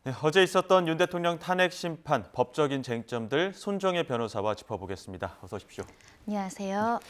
네, 어제 있었던 윤 대통령 탄핵 심판, 법적인 쟁점들 손정혜 변호사와 짚어보겠습니다. 어서 오십시오. 안녕하세요.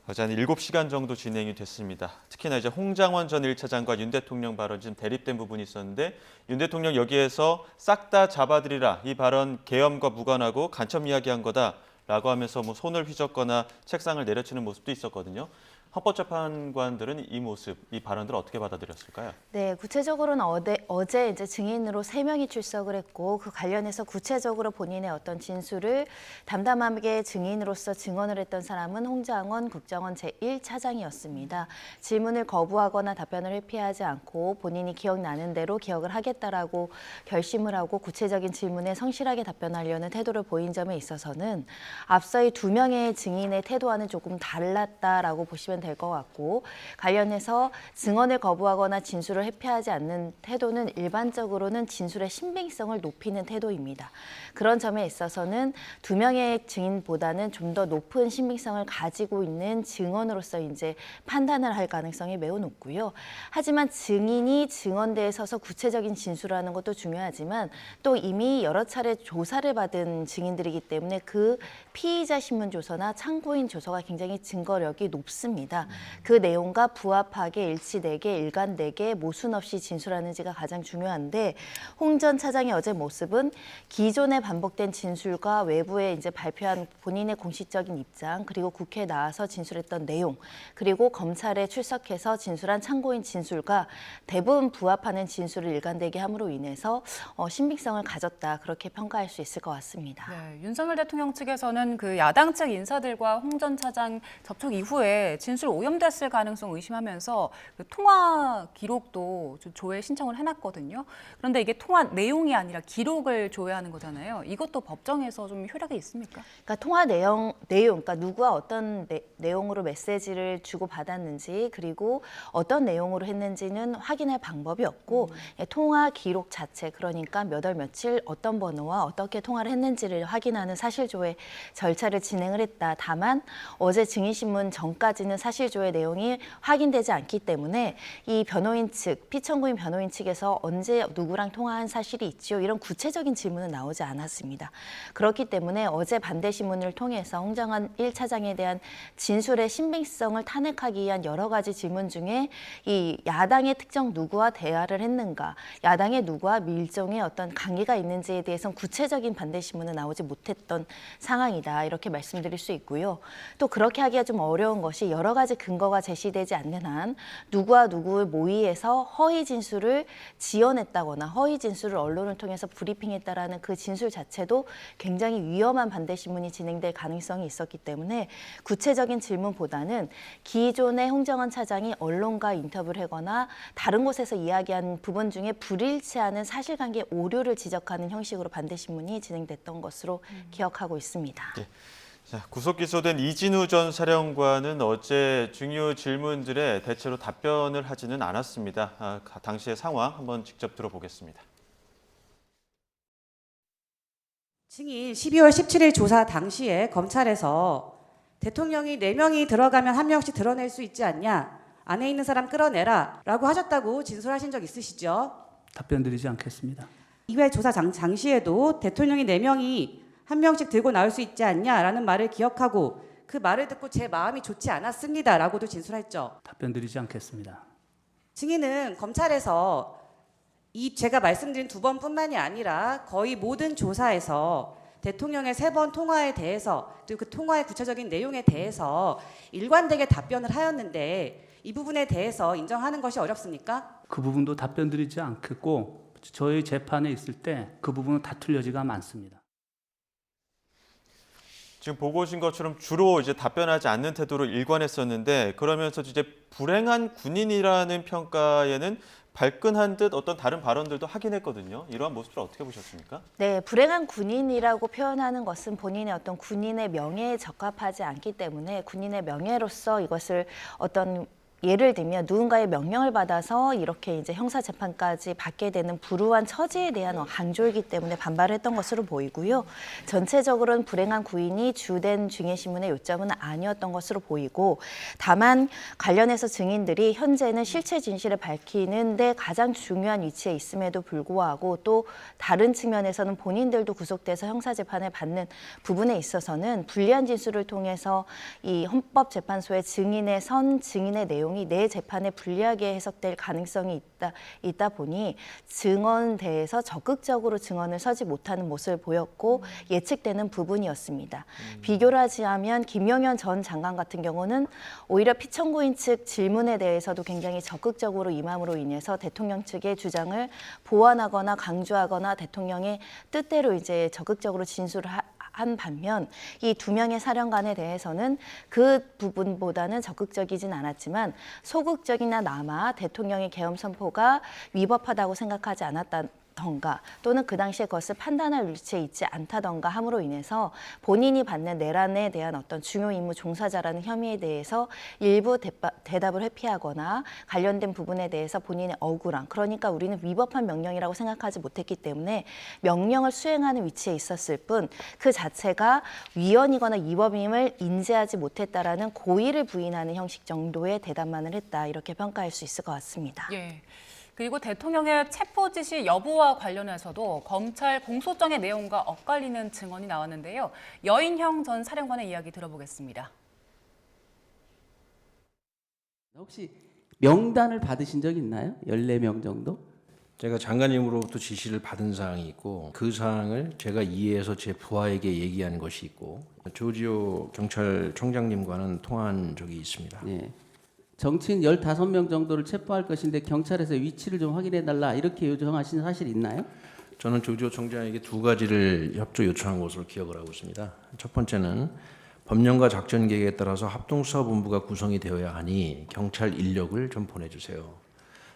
어제 한 7시간 정도 진행이 됐습니다. 특히나 이제 홍장원 전 1차장과 윤 대통령 발언이 좀 대립된 부분이 있었는데 윤 대통령 여기에서 싹 다 잡아들이라 이 발언 계엄과 무관하고 간첩 이야기한 거다라고 하면서 뭐 손을 휘젓거나 책상을 내려치는 모습도 있었거든요. 헌법재판관들은 이 모습, 이 발언들을 어떻게 받아들였을까요? 네, 구체적으로는 어제 이제 증인으로 3명이 출석을 했고 그 관련해서 구체적으로 본인의 어떤 진술을 담담하게 증인으로서 증언을 했던 사람은 홍장원 국정원 제1차장이었습니다. 질문을 거부하거나 답변을 회피하지 않고 본인이 기억나는 대로 기억을 하겠다라고 결심을 하고 구체적인 질문에 성실하게 답변하려는 태도를 보인 점에 있어서는 앞서의 2명의 증인의 태도와는 조금 달랐다라고 보시면 될 것 같고 관련해서 증언을 거부하거나 진술을 회피하지 않는 태도는 일반적으로는 진술의 신빙성을 높이는 태도입니다. 그런 점에 있어서는 2명의 증인보다는 좀 더 높은 신빙성을 가지고 있는 증언으로서 이제 판단을 할 가능성이 매우 높고요. 하지만 증인이 증언대에 서서 구체적인 진술을 하는 것도 중요하지만 또 이미 여러 차례 조사를 받은 증인들이기 때문에 그 피의자 신문 조서나 참고인 조서가 굉장히 증거력이 높습니다. 그 내용과 부합하게 일치되게 일관되게 모순 없이 진술하는지가 가장 중요한데 홍 전 차장의 어제 모습은 기존에 반복된 진술과 외부에 이제 발표한 본인의 공식적인 입장 그리고 국회에 나와서 진술했던 내용 그리고 검찰에 출석해서 진술한 참고인 진술과 대부분 부합하는 진술을 일관되게 함으로 인해서 신빙성을 가졌다 그렇게 평가할 수 있을 것 같습니다. 네, 윤석열 대통령 측에서는 그 야당 측 인사들과 홍 전 차장 접촉 이후에 진술 오염됐을 가능성 의심하면서 그 통화 기록도 조회 신청을 해놨거든요. 그런데 이게 통화 내용이 아니라 기록을 조회하는 거잖아요. 이것도 법정에서 좀 효력이 있습니까? 그러니까 통화 내용, 그러니까 누구와 어떤 내용으로 메시지를 주고 받았는지 그리고 어떤 내용으로 했는지는 확인할 방법이 없고 통화 기록 자체 그러니까 몇 월 며칠 어떤 번호와 어떻게 통화를 했는지를 확인하는 사실조회 절차를 진행을 했다. 다만 어제 증인신문 전까지는 사실조회 내용이 확인되지 않기 때문에 이 변호인 측, 피청구인 변호인 측에서 언제 누구랑 통화한 사실이 있지요? 이런 구체적인 질문은 나오지 않았습니다. 그렇기 때문에 어제 반대신문을 통해서 홍장원 1차장에 대한 진술의 신빙성을 탄핵하기 위한 여러 가지 질문 중에 이 야당의 특정 누구와 대화를 했는가, 야당의 누구와 밀정의 어떤 관계가 있는지에 대해서는 구체적인 반대신문은 나오지 못했던 상황이다. 이렇게 말씀드릴 수 있고요. 또 그렇게 하기가 좀 어려운 것이 여러 가지 근거가 제시되지 않는 한 누구와 누구를 모의해서 허위 진술을 지어냈다거나 허위 진술을 언론을 통해서 브리핑했다라는 그 진술 자체도 굉장히 위험한 반대신문이 진행될 가능성이 있었기 때문에 구체적인 질문보다는 기존의 홍장원 차장이 언론과 인터뷰를 하거나 다른 곳에서 이야기한 부분 중에 불일치하는 사실관계 오류를 지적하는 형식으로 반대신문이 진행됐던 것으로 기억하고 있습니다. 네. 자, 구속 기소된 이진우 전 사령관은 어제 중요 질문들에 대체로 답변을 하지는 않았습니다. 당시의 상황 한번 직접 들어보겠습니다. 증인 12월 17일 조사 당시에 검찰에서 대통령이 4명이 들어가면 1명씩 드러낼 수 있지 않냐? 안에 있는 사람 끌어내라 라고 하셨다고 진술하신 적 있으시죠? 답변 드리지 않겠습니다. 이회 조사 당시에도 대통령이 4명이 1명씩 들고 나올 수 있지 않냐라는 말을 기억하고 그 말을 듣고 제 마음이 좋지 않았습니다 라고도 진술했죠. 답변 드리지 않겠습니다. 증인은 검찰에서 제가 말씀드린 2번뿐만이 아니라 거의 모든 조사에서 대통령의 3번 통화에 대해서 그리고 그 통화의 구체적인 내용에 대해서 일관되게 답변을 하였는데 이 부분에 대해서 인정하는 것이 어렵습니까? 그 부분도 답변 드리지 않겠고 저희 재판에 있을 때 그 부분은 다툴려지가 많습니다. 지금 보고 오신 것처럼 주로 이제 답변하지 않는 태도로 일관했었는데 그러면서 이제 불행한 군인이라는 평가에는 발끈한 듯 어떤 다른 발언들도 하긴 했거든요. 이러한 모습을 어떻게 보셨습니까? 네, 불행한 군인이라고 표현하는 것은 본인의 어떤 군인의 명예에 적합하지 않기 때문에 군인의 명예로서 이것을 어떤 예를 들면 누군가의 명령을 받아서 이렇게 이제 형사 재판까지 받게 되는 불우한 처지에 대한 강조이기 때문에 반발을 했던 것으로 보이고요. 전체적으로는 불행한 구인이 주된 증인신문의 요점은 아니었던 것으로 보이고, 다만 관련해서 증인들이 현재는 실체 진실을 밝히는 데 가장 중요한 위치에 있음에도 불구하고 또 다른 측면에서는 본인들도 구속돼서 형사 재판을 받는 부분에 있어서는 불리한 진술을 통해서 이 헌법재판소의 증인의 증인의 내용이 내 재판에 불리하게 해석될 가능성이 있다 보니 증언대에서 적극적으로 증언을 서지 못하는 모습을 보였고 예측되는 부분이었습니다. 비교를 하자면 김용현 전 장관 같은 경우는 오히려 피청구인 측 질문에 대해서도 굉장히 적극적으로 임함으로 인해서 대통령 측의 주장을 보완하거나 강조하거나 대통령의 뜻대로 이제 적극적으로 진술을 한 반면 이 두 명의 사령관에 대해서는 그 부분보다는 적극적이진 않았지만 소극적이나마 대통령의 계엄 선포가 위법하다고 생각하지 않았다던가 또는 그 당시에 그것을 판단할 위치에 있지 않다던가 함으로 인해서 본인이 받는 내란에 대한 어떤 중요 임무 종사자라는 혐의에 대해서 일부 대답을 회피하거나 관련된 부분에 대해서 본인의 억울함, 그러니까 우리는 위법한 명령이라고 생각하지 못했기 때문에 명령을 수행하는 위치에 있었을 뿐 그 자체가 위헌이거나 위법임을 인지하지 못했다라는 고의를 부인하는 형식 정도의 대답만을 했다, 이렇게 평가할 수 있을 것 같습니다. 예. 그리고 대통령의 체포 지시 여부와 관련해서도 검찰 공소장의 내용과 엇갈리는 증언이 나왔는데요. 여인형 전 사령관의 이야기 들어보겠습니다. 혹시 명단을 받으신 적 있나요? 14명 정도? 제가 장관님으로부터 지시를 받은 사항이 있고 그 사항을 제가 이해해서 제 부하에게 얘기한 것이 있고 조지호 경찰청장님과는 통화한 적이 있습니다. 네. 정치인 15명 정도를 체포할 것인데 경찰에서 위치를 좀 확인해달라 이렇게 요청하신 사실 있나요? 저는 조지호 청장에게 두 가지를 협조 요청한 것으로 기억을 하고 있습니다. 첫 번째는 법령과 작전 계획에 따라서 합동수사본부가 구성이 되어야 하니 경찰 인력을 좀 보내주세요.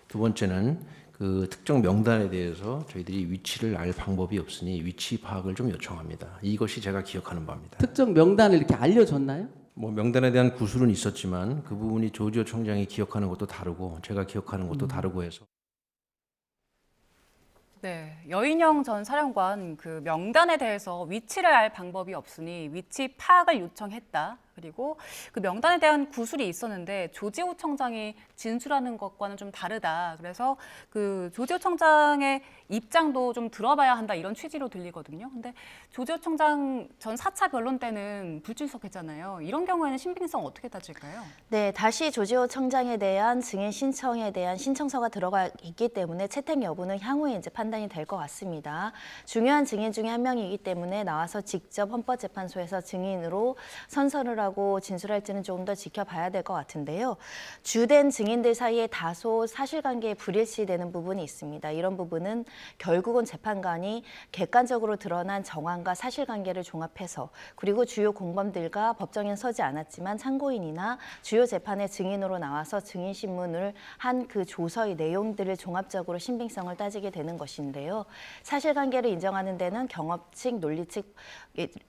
두 번째는 그 특정 명단에 대해서 저희들이 위치를 알 방법이 없으니 위치 파악을 좀 요청합니다. 이것이 제가 기억하는 바입니다. 특정 명단을 이렇게 알려줬나요? 뭐 명단에 대한 구술은 있었지만 그 부분이 조지호 청장이 기억하는 것도 다르고 제가 기억하는 것도 다르고 해서. 네, 여인형 전 사령관 그 명단에 대해서 위치를 알 방법이 없으니 위치 파악을 요청했다. 그리고 그 명단에 대한 구술이 있었는데 조지호 청장이 진술하는 것과는 좀 다르다. 그래서 그 조지호 청장의 입장도 좀 들어봐야 한다, 이런 취지로 들리거든요. 근데 조지호 청장 전 4차 변론 때는 불출석했잖아요. 이런 경우에는 신빙성 어떻게 따질까요? 네, 다시 조지호 청장에 대한 증인 신청에 대한 신청서가 들어가 있기 때문에 채택 여부는 향후에 이제 판단이 될 것 같습니다. 중요한 증인 중에 한 명이기 때문에 나와서 직접 헌법재판소에서 증인으로 선서를 하고 진술할지는 조금 더 지켜봐야 될 것 같은데요. 주된 증인들 사이에 다소 사실관계에 불일치되는 부분이 있습니다. 이런 부분은 결국은 재판관이 객관적으로 드러난 정황과 사실관계를 종합해서 그리고 주요 공범들과 법정에 서지 않았지만 참고인이나 주요 재판의 증인으로 나와서 증인신문을 한 그 조서의 내용들을 종합적으로 신빙성을 따지게 되는 것인데요. 사실관계를 인정하는 데는 경업칙, 논리칙,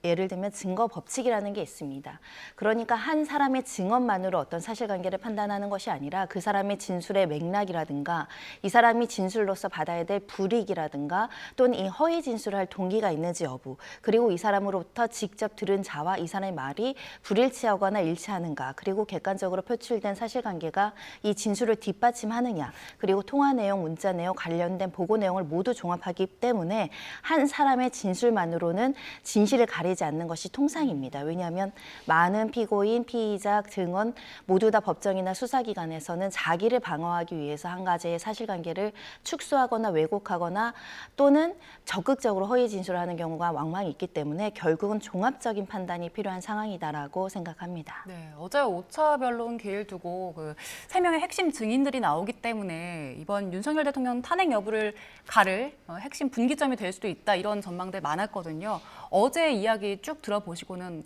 예를 들면 증거법칙이라는 게 있습니다. 그러니까 한 사람의 증언만으로 어떤 사실관계를 판단하는 것이 아니라 그 사람의 진술의 맥락이라든가 이 사람이 진술로서 받아야 될 불이익이라든가 또는 이 허위 진술을 할 동기가 있는지 여부, 그리고 이 사람으로부터 직접 들은 자와 이 사람의 말이 불일치하거나 일치하는가, 그리고 객관적으로 표출된 사실관계가 이 진술을 뒷받침하느냐, 그리고 통화 내용, 문자 내용, 관련된 보고 내용을 모두 종합하기 때문에 한 사람의 진술만으로는 진실을 가리지 않는 것이 통상입니다. 왜냐하면 많은 피고인, 피의자, 증언 모두 다 법정이나 수사기관에서는 자기를 방어하기 위해서 한 가지의 사실관계를 축소하거나 왜곡하거나 또는 적극적으로 허위 진술을 하는 경우가 왕왕 있기 때문에 결국은 종합적인 판단이 필요한 상황이다라고 생각합니다. 네, 어제 5차 변론 기일 두고 그 3명의 핵심 증인들이 나오기 때문에 이번 윤석열 대통령 탄핵 여부를 가를 핵심 분기점이 될 수도 있다, 이런 전망들 많았거든요. 어제 이야기 쭉 들어보시고는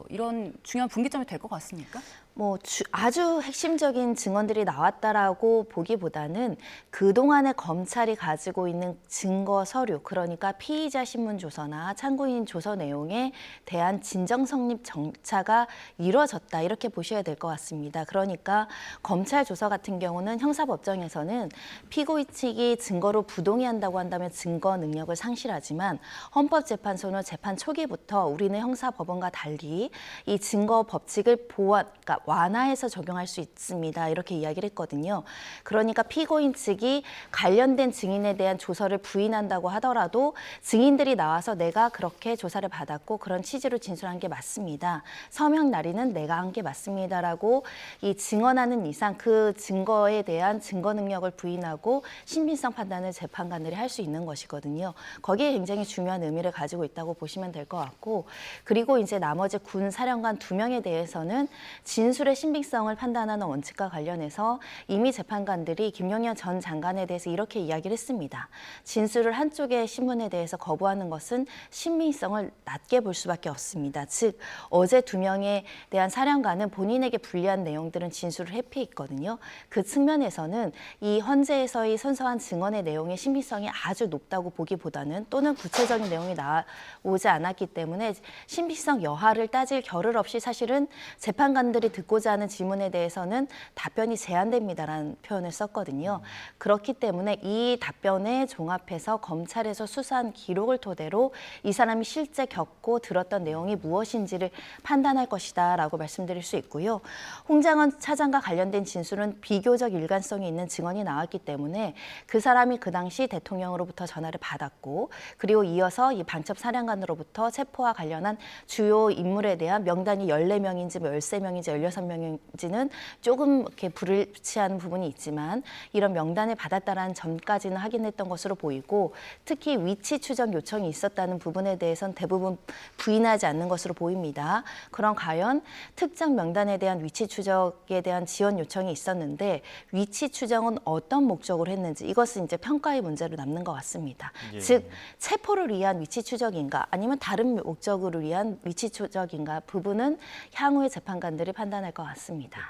이런 중요한 분기점이 될 것 같습니까? 아주 핵심적인 증언들이 나왔다라고 보기보다는 그동안에 검찰이 가지고 있는 증거 서류, 그러니까 피의자 신문 조서나 참고인 조서 내용에 대한 진정 성립 절차가 이루어졌다, 이렇게 보셔야 될 것 같습니다. 그러니까 검찰 조서 같은 경우는 형사법정에서는 피고인 측이 증거로 부동의한다고 한다면 증거 능력을 상실하지만, 헌법재판소는 재판 초기부터 우리는 형사법원과 달리 이 증거 법칙을 그러니까 완화해서 적용할 수 있습니다, 이렇게 이야기를 했거든요. 그러니까 피고인 측이 관련된 증인에 대한 조서를 부인한다고 하더라도 증인들이 나와서 내가 그렇게 조사를 받았고 그런 취지로 진술한 게 맞습니다, 서명 날인은 내가 한 게 맞습니다라고 이 증언하는 이상 그 증거에 대한 증거 능력을 부인하고 신빙성 판단을 재판관들이 할 수 있는 것이거든요. 거기에 굉장히 중요한 의미를 가지고 있다고 보시면 될 것 같고, 그리고 이제 나머지 군 사령관 2명에 대해서는 진술의 신빙성을 판단하는 원칙과 관련해서 이미 재판관들이 김용현 전 장관에 대해서 이렇게 이야기를 했습니다. 진술을 한쪽의 신문에 대해서 거부하는 것은 신빙성을 낮게 볼 수밖에 없습니다. 즉 어제 2명에 대한 사령관은 본인에게 불리한 내용들은 진술을 회피했거든요. 그 측면에서는 이 헌재에서의 선서한 증언의 내용의 신빙성이 아주 높다고 보기보다는, 또는 구체적인 내용이 나오지 않았기 때문에 신빙성 여하를 따질 겨를 없이 사실은 재판관들이 듣고자 하는 질문에 대해서는 답변이 제한됩니다라는 표현을 썼거든요. 그렇기 때문에 이 답변에 종합해서 검찰에서 수사한 기록을 토대로 이 사람이 실제 겪고 들었던 내용이 무엇인지를 판단할 것이다 라고 말씀드릴 수 있고요. 홍장원 차장과 관련된 진술은 비교적 일관성이 있는 증언이 나왔기 때문에 그 사람이 그 당시 대통령으로부터 전화를 받았고, 그리고 이어서 이 방첩 사령관으로부터 체포와 관련한 주요 인물에 대한 명단이 14명인지 13명인지 16명인지는 조금 이렇게 불일치한 부분이 있지만 이런 명단을 받았다라는 점까지는 확인했던 것으로 보이고, 특히 위치 추적 요청이 있었다는 부분에 대해서는 대부분 부인하지 않는 것으로 보입니다. 그럼 과연 특정 명단에 대한 위치 추적에 대한 지원 요청이 있었는데 위치 추정은 어떤 목적으로 했는지, 이것은 이제 평가의 문제로 남는 것 같습니다. 예. 즉 체포를 위한 위치 추적인가 아니면 다른 목적으로 위한 위치 추적인가 부분은 향후의 재판관들이 판단할 것 같습니다.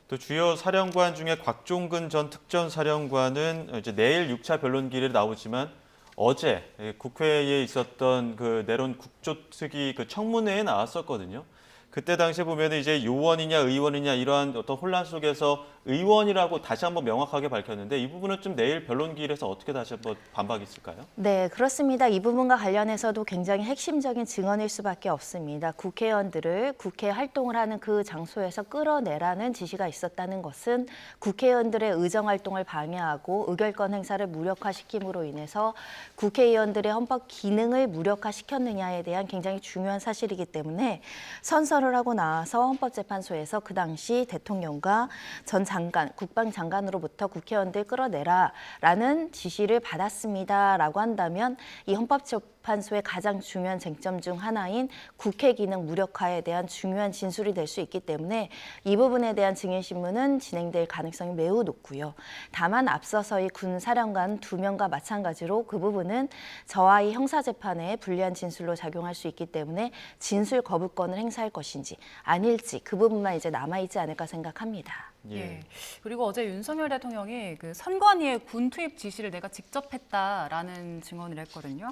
또 주요 사령관 중에 곽종근 전 특전사령관은 이제 내일 6차 변론기일에 나오지만 어제 국회에 있었던 그 내론 국조특위 그 청문회에 나왔었거든요. 그때 당시에 보면 이제 요원이냐 의원이냐 이러한 어떤 혼란 속에서 의원이라고 다시 한번 명확하게 밝혔는데, 이 부분은 좀 내일 변론기일에서 어떻게 다시 한번 반박이 있을까요? 네, 그렇습니다. 이 부분과 관련해서도 굉장히 핵심적인 증언일 수밖에 없습니다. 국회의원들을 국회 활동을 하는 그 장소에서 끌어내라는 지시가 있었다는 것은 국회의원들의 의정활동을 방해하고 의결권 행사를 무력화시킴으로 인해서 국회의원들의 헌법 기능을 무력화시켰느냐에 대한 굉장히 중요한 사실이기 때문에 선서를 하고 나와서 헌법재판소에서 그 당시 대통령과 전 장관, 국방장관으로부터 국회의원들 끌어내라라는 지시를 받았습니다라고 한다면 이 헌법재판소의 가장 중요한 쟁점 중 하나인 국회 기능 무력화에 대한 중요한 진술이 될 수 있기 때문에 이 부분에 대한 증인신문은 진행될 가능성이 매우 높고요. 다만 앞서서의 군 사령관 2명과 마찬가지로 그 부분은 저와 이 형사재판에 불리한 진술로 작용할 수 있기 때문에 진술 거부권을 행사할 것인지 아닐지 그 부분만 이제 남아있지 않을까 생각합니다. 예. 그리고 어제 윤석열 대통령이 그 선관위의 군 투입 지시를 내가 직접 했다라는 증언을 했거든요.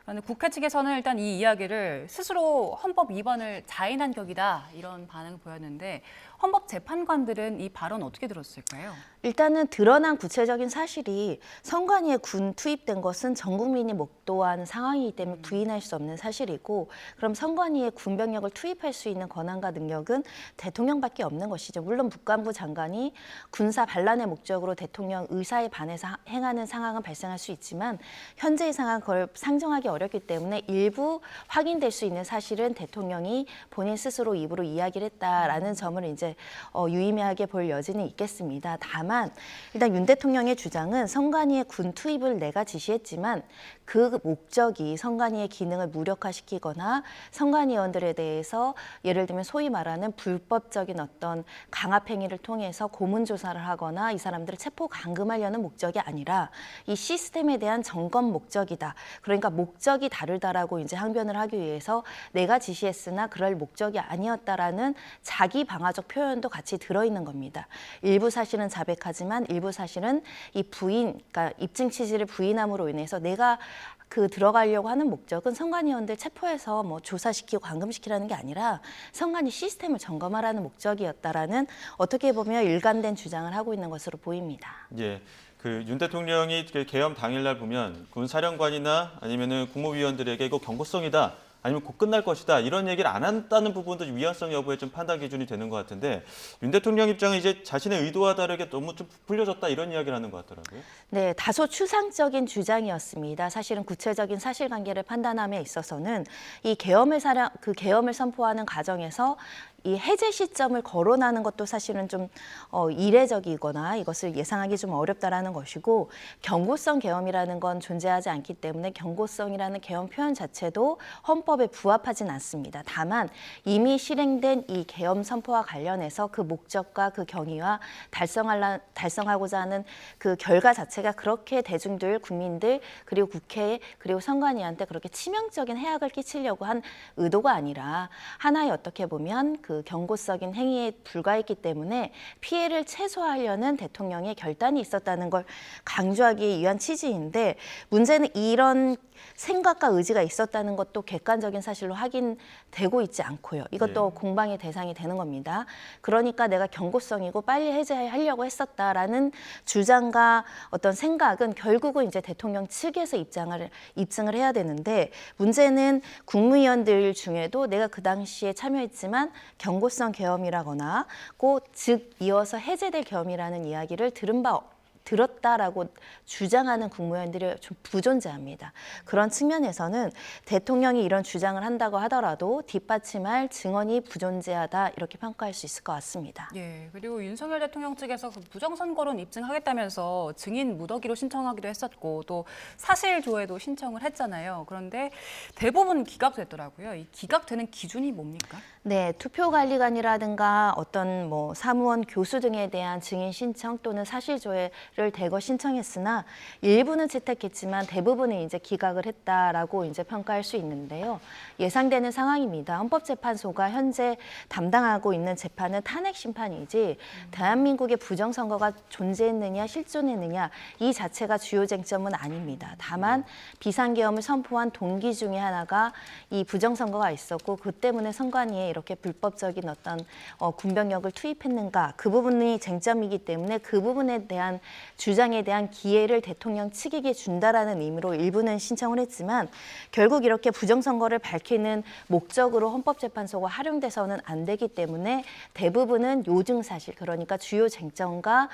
그런데 국회 측에서는 일단 이 이야기를 스스로 헌법 위반을 자인한 격이다 이런 반응을 보였는데, 헌법재판관들은 이 발언 어떻게 들었을까요? 일단은 드러난 구체적인 사실이 선관위에 군 투입된 것은 전 국민이 목도한 상황이기 때문에 부인할 수 없는 사실이고, 그럼 선관위에 군병력을 투입할 수 있는 권한과 능력은 대통령밖에 없는 것이죠. 물론 국방부 장관이 군사 반란의 목적으로 대통령 의사에 반해서 행하는 상황은 발생할 수 있지만 현재의 상황은 그걸 상정하기 어렵기 때문에 일부 확인될 수 있는 사실은 대통령이 본인 스스로 입으로 이야기를 했다라는 점을 이제 유의미하게 볼 여지는 있겠습니다. 다만 일단 윤 대통령의 주장은 선관위의 군 투입을 내가 지시했지만 그 목적이 선관위의 기능을 무력화시키거나 선관위원들에 대해서 예를 들면 소위 말하는 불법적인 어떤 강압행위를 통해서 고문조사를 하거나 이 사람들을 체포 감금하려는 목적이 아니라 이 시스템에 대한 점검 목적이다. 그러니까 목적이 다르다라고 이제 항변을 하기 위해서 내가 지시했으나 그럴 목적이 아니었다라는 자기 방어적 표현 표현도 같이 들어있는 겁니다. 일부 사실은 자백하지만 일부 사실은 이 부인, 그러니까 입증 취지를 부인함으로 인해서 내가 그 들어가려고 하는 목적은 선관위원들 체포해서 뭐 조사시키고 감금시키라는 게 아니라 선관위 시스템을 점검하라는 목적이었다라는 어떻게 보면 일관된 주장을 하고 있는 것으로 보입니다. 예. 그 윤 대통령이 개엄 당일날 보면 군사령관이나 아니면은 국무위원들에게 이거 경고성이다, 아니면 곧 끝날 것이다 이런 얘기를 안 한다는 부분도 위헌성 여부에 좀 판단 기준이 되는 것 같은데 윤 대통령 입장은 이제 자신의 의도와 다르게 너무 좀 부풀려졌다 이런 이야기를 하는 것 같더라고요. 네, 다소 추상적인 주장이었습니다. 사실은 구체적인 사실관계를 판단함에 있어서는 이 계엄을 선포하는 과정에서 이 해제 시점을 거론하는 것도 사실은 좀 이례적이거나 이것을 예상하기 좀 어렵다라는 것이고, 경고성 계엄이라는 건 존재하지 않기 때문에 경고성이라는 계엄 표현 자체도 헌법에 부합하진 않습니다. 다만 이미 실행된 이 계엄 선포와 관련해서 그 목적과 그 경위와 달성하고자 하는 그 결과 자체가 그렇게 대중들, 국민들, 그리고 국회, 그리고 선관위한테 그렇게 치명적인 해악을 끼치려고 한 의도가 아니라 하나의 어떻게 보면 그 경고성인 행위에 불과했기 때문에 피해를 최소화하려는 대통령의 결단이 있었다는 걸 강조하기 위한 취지인데, 문제는 이런 생각과 의지가 있었다는 것도 객관적인 사실로 확인되고 있지 않고요. 이것도 공방의 대상이 되는 겁니다. 그러니까 내가 경고성이고 빨리 해제하려고 했었다라는 주장과 어떤 생각은 결국은 이제 대통령 측에서 입증을 해야 되는데, 문제는 국무위원들 중에도 내가 그 당시에 참여했지만 경고성 계엄이라거나 즉 이어서 해제될 계엄이라는 이야기를 들었다라고 주장하는 국무위원들이 좀 부존재합니다. 그런 측면에서는 대통령이 이런 주장을 한다고 하더라도 뒷받침할 증언이 부존재하다 이렇게 평가할 수 있을 것 같습니다. 예, 그리고 윤석열 대통령 측에서 그 부정선거론 입증하겠다면서 증인 무더기로 신청하기도 했었고 또 사실 조회도 신청을 했잖아요. 그런데 대부분 기각됐더라고요. 이 기각되는 기준이 뭡니까? 네, 투표관리관이라든가 어떤 뭐 사무원, 교수 등에 대한 증인 신청 또는 사실 조회를 대거 신청했으나 일부는 채택했지만 대부분은 이제 기각을 했다라고 이제 평가할 수 있는데요. 예상되는 상황입니다. 헌법재판소가 현재 담당하고 있는 재판은 탄핵 심판이지 대한민국의 부정선거가 존재했느냐 실존했느냐 이 자체가 주요 쟁점은 아닙니다. 다만 비상계엄을 선포한 동기 중에 하나가 이 부정선거가 있었고 그 때문에 선관위에 이렇게 불법적인 어떤 군병력을 투입했는가, 그 부분이 쟁점이기 때문에 그 부분에 대한 주장에 대한 기회를 대통령 측에게 준다라는 의미로 일부는 신청을 했지만 결국 이렇게 부정선거를 밝히는 목적으로 헌법재판소가 활용돼서는 안 되기 때문에 대부분은 요증사실, 그러니까 주요 쟁점과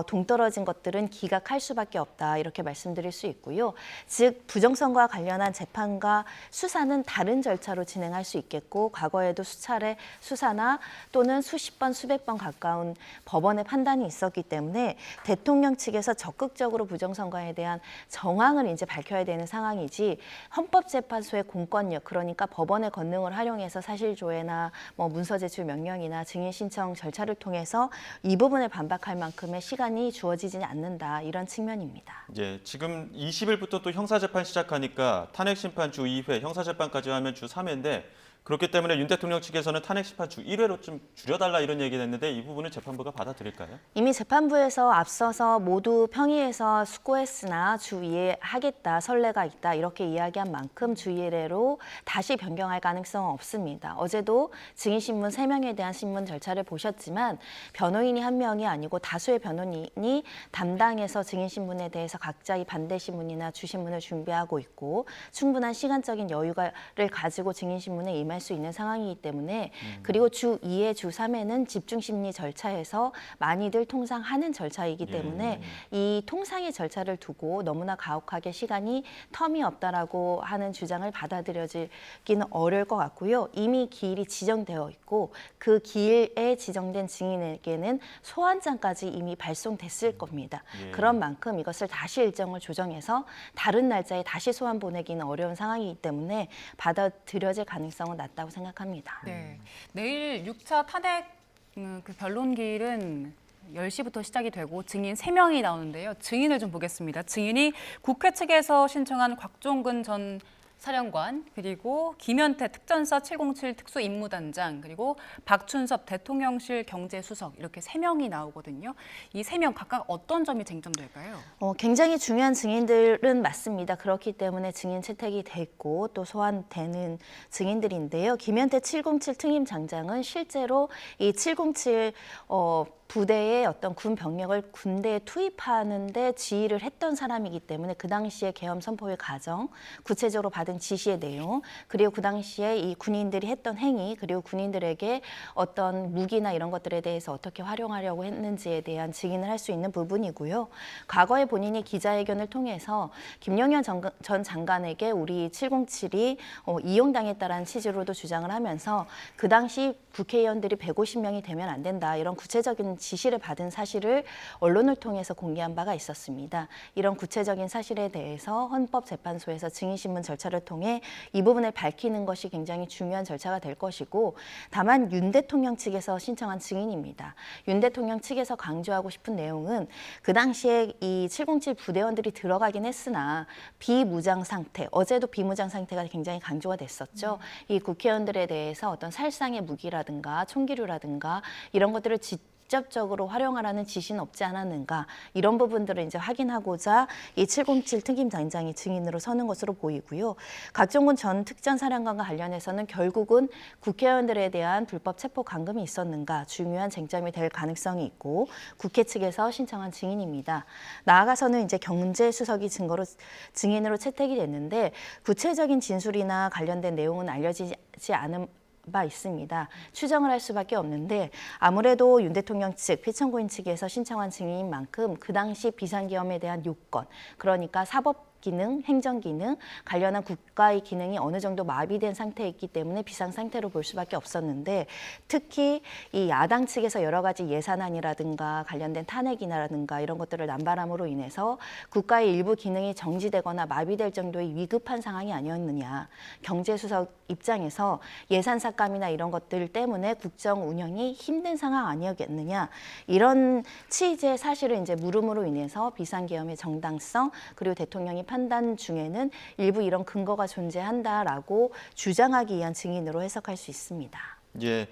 동떨어진 것들은 기각할 수밖에 없다 이렇게 말씀드릴 수 있고요. 즉 부정선거와 관련한 재판과 수사는 다른 절차로 진행할 수 있겠고, 과거에도 수차례 수사나 또는 수십 번, 수백 번 가까운 법원의 판단이 있었기 때문에 대통령 측에서 적극적으로 부정선거에 대한 정황을 이제 밝혀야 되는 상황이지, 헌법재판소의 공권력, 그러니까 법원의 권능을 활용해서 사실조회나 뭐 문서 제출 명령이나 증인 신청 절차를 통해서 이 부분을 반박할 만큼의 시간이 주어지지 않는다 이런 측면입니다. 예, 지금 20일부터 또 형사재판 시작하니까 탄핵심판 주 2회, 형사재판까지 하면 주 3회인데 그렇기 때문에 윤 대통령 측에서는 탄핵심판 주 1회로 좀 줄여달라 이런 얘기를 했는데 이 부분은 재판부가 받아들일까요? 이미 재판부에서 앞서서 모두 평의에서 숙고했으나 주 2회 하겠다, 선례가 있다 이렇게 이야기한 만큼 주 1회로 다시 변경할 가능성은 없습니다. 어제도 증인신문 3명에 대한 신문 절차를 보셨지만 변호인이 한 명이 아니고 다수의 변호인이 담당해서 증인신문에 대해서 각자의 반대신문이나 주신문을 준비하고 있고 충분한 시간적인 여유를 가지고 증인신문에 임할 수 있는 상황이기 때문에, 그리고 주 2회, 주 3회는 집중심리 절차에서 많이들 통상하는 절차이기 때문에 이 통상의 절차를 두고 너무나 가혹하게 시간이 텀이 없다라고 하는 주장을 받아들여지기는 어려울 것 같고요. 이미 기일이 지정되어 있고 그 기일에 지정된 증인에게는 소환장까지 이미 발송됐을 겁니다. 그런 만큼 이것을 다시 일정을 조정해서 다른 날짜에 다시 소환 보내기는 어려운 상황이기 때문에 받아들여질 가능성은 낮다고 생각합니다. 네, 내일 6차 탄핵 그 변론기일은 10시부터 시작이 되고 증인 3명이 나오는데요. 증인을 좀 보겠습니다. 증인이 국회 측에서 신청한 곽종근 전 사령관, 그리고 김현태 특전사 707 특수임무단장, 그리고 박춘섭 대통령실 경제수석 이렇게 3명이 나오거든요. 이 3명 각각 어떤 점이 쟁점될까요? 굉장히 중요한 증인들은 맞습니다. 그렇기 때문에 증인 채택이 됐고 또 소환되는 증인들인데요. 김현태 707 특임장장은 실제로 이 707 부대의 어떤 군 병력을 군대에 투입하는데 지휘를 했던 사람이기 때문에 그 당시에 계엄 선포의 과정, 구체적으로 받은 지시의 내용, 그리고 그 당시에 이 군인들이 했던 행위, 그리고 군인들에게 어떤 무기나 이런 것들에 대해서 어떻게 활용하려고 했는지에 대한 증인을 할 수 있는 부분이고요. 과거에 본인이 기자회견을 통해서 김용현 전 장관에게 우리 707이 이용당했다라는 취지로도 주장을 하면서 그 당시 국회의원들이 150명이 되면 안 된다, 이런 구체적인 지시를 받은 사실을 언론을 통해서 공개한 바가 있었습니다. 이런 구체적인 사실에 대해서 헌법재판소에서 증인신문 절차를 통해 이 부분을 밝히는 것이 굉장히 중요한 절차가 될 것이고, 다만 윤 대통령 측에서 신청한 증인입니다. 윤 대통령 측에서 강조하고 싶은 내용은 그 당시에 이 707 부대원들이 들어가긴 했으나 비무장 상태, 어제도 비무장 상태가 굉장히 강조가 됐었죠. 이 국회의원들에 대해서 어떤 살상의 무기라든가 총기류라든가 이런 것들을 직접적으로 활용하라는 지시는 없지 않았는가, 이런 부분들을 이제 확인하고자 이 707 특임단장이 증인으로 서는 것으로 보이고요. 각종군 전 특전사령관과 관련해서는 결국은 국회의원들에 대한 불법 체포 감금이 있었는가 중요한 쟁점이 될 가능성이 있고, 국회 측에서 신청한 증인입니다. 나아가서는 이제 경제수석이 증인으로 채택이 됐는데 구체적인 진술이나 관련된 내용은 알려지지 않은 바 있습니다. 추정을 할 수밖에 없는데 아무래도 윤 대통령 측, 피청구인 측에서 신청한 증인인 만큼 그 당시 비상계엄에 대한 요건, 그러니까 사법 기능, 행정기능, 관련한 국가의 기능이 어느 정도 마비된 상태였기 때문에 비상상태로 볼 수밖에 없었는데, 특히 이 야당 측에서 여러 가지 예산안이라든가 관련된 탄핵이라든가 이런 것들을 남발함으로 인해서 국가의 일부 기능이 정지되거나 마비될 정도의 위급한 상황이 아니었느냐. 경제수석 입장에서 예산 삭감이나 이런 것들 때문에 국정 운영이 힘든 상황 아니었겠느냐. 이런 취지의 사실을 이제 물음으로 인해서 비상계엄의 정당성, 그리고 대통령이 판단 중에는 일부 이런 근거가 존재한다라고 주장하기 위한 증인으로 해석할 수 있습니다. 예,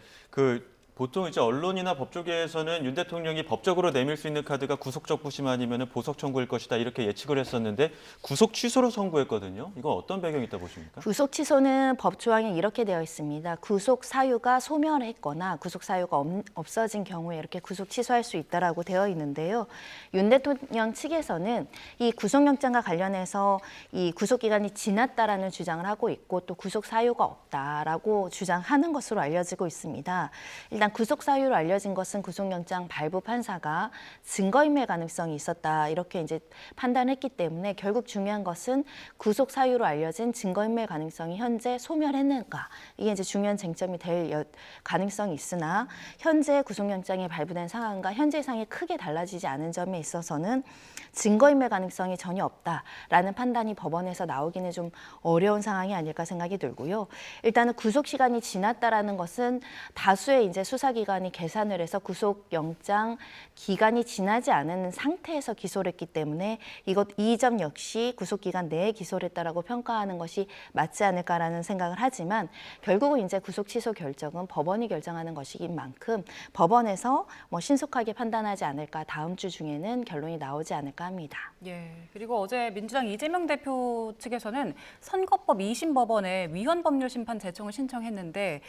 보통 이제 언론이나 법조계에서는 윤 대통령이 법적으로 내밀 수 있는 카드가 구속적 부심 아니면 보석 청구일 것이다, 이렇게 예측을 했었는데 구속 취소로 선고했거든요. 이건 어떤 배경이 있다 보십니까? 구속 취소는 법 조항에 이렇게 되어 있습니다. 구속 사유가 소멸했거나 구속 사유가 없어진 경우에 이렇게 구속 취소할 수 있다라고 되어 있는데요. 윤 대통령 측에서는 이 구속영장과 관련해서 이 구속 기간이 지났다라는 주장을 하고 있고, 또 구속 사유가 없다라고 주장하는 것으로 알려지고 있습니다. 일단 구속 사유로 알려진 것은 구속영장 발부 판사가 증거인멸 가능성이 있었다, 이렇게 이제 판단했기 때문에 결국 중요한 것은 구속 사유로 알려진 증거인멸 가능성이 현재 소멸했는가, 이게 이제 중요한 쟁점이 될 가능성이 있으나 현재 구속영장이 발부된 상황과 현재 상황이 크게 달라지지 않은 점에 있어서는 증거인멸 가능성이 전혀 없다라는 판단이 법원에서 나오기는 좀 어려운 상황이 아닐까 생각이 들고요. 일단은 구속 시간이 지났다라는 것은 다수의 이제 수사기관이 계산을 해서 구속영장 기간이 지나지 않은 상태에서 기소를 했기 때문에 이 점 역시 구속기간 내에 기소를 했다라고 평가하는 것이 맞지 않을까라는 생각을 하지만, 결국은 이제 구속 취소 결정은 법원이 결정하는 것이긴 만큼 법원에서 신속하게 판단하지 않을까, 다음 주 중에는 결론이 나오지 않을까 합니다. 예. 그리고 어제 민주당 이재명 대표 측에서는 선거법 2심 법원에 위헌 법률 심판 제청을 신청했는데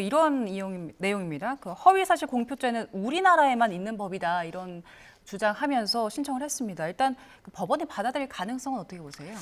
이런 내용입니다. 허위사실 공표죄는 우리나라에만 있는 법이다, 이런 주장하면서 신청을 했습니다. 일단 법원이 받아들일 가능성은 어떻게 보세요?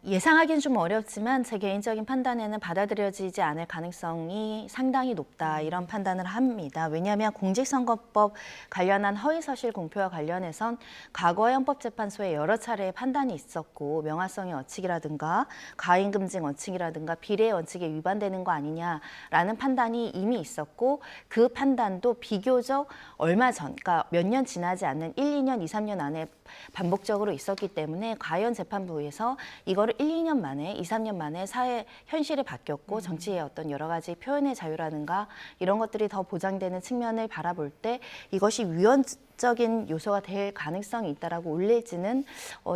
예상하기는 좀 어렵지만 제 개인적인 판단에는 받아들여지지 않을 가능성이 상당히 높다, 이런 판단을 합니다. 왜냐하면 공직선거법 관련한 허위사실 공표와 관련해선 과거의 헌법재판소에 여러 차례 판단이 있었고, 명화성의 원칙이라든가 가임금증 원칙이라든가 비례의 원칙에 위반되는 거 아니냐라는 판단이 이미 있었고, 그 판단도 비교적 얼마 전, 그러니까 몇 년 지나지 않는 1, 2년, 2, 3년 안에 반복적으로 있었기 때문에 과연 재판부에서 이거를 1, 2년 만에, 2, 3년 만에 사회 현실이 바뀌었고 정치의 어떤 여러 가지 표현의 자유라든가 이런 것들이 더 보장되는 측면을 바라볼 때 이것이 위헌 법적인 요소가 될 가능성이 있다라고 올릴지는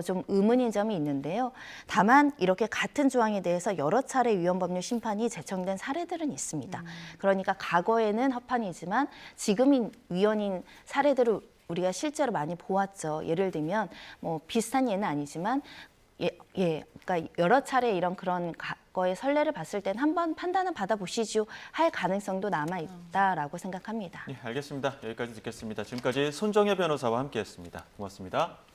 좀 의문인 점이 있는데요. 다만 이렇게 같은 조항에 대해서 여러 차례 위헌법률 심판이 제청된 사례들은 있습니다. 그러니까 과거에는 허판이지만 지금인 위헌인 사례들을 우리가 실제로 많이 보았죠. 예를 들면 뭐 비슷한 예는 아니지만 그러니까 여러 차례 이런 그런 과거의 선례를 봤을 땐 한번 판단을 받아보시죠 할 가능성도 남아 있다라고 생각합니다. 예, 알겠습니다. 여기까지 듣겠습니다. 지금까지 손정혜 변호사와 함께했습니다. 고맙습니다.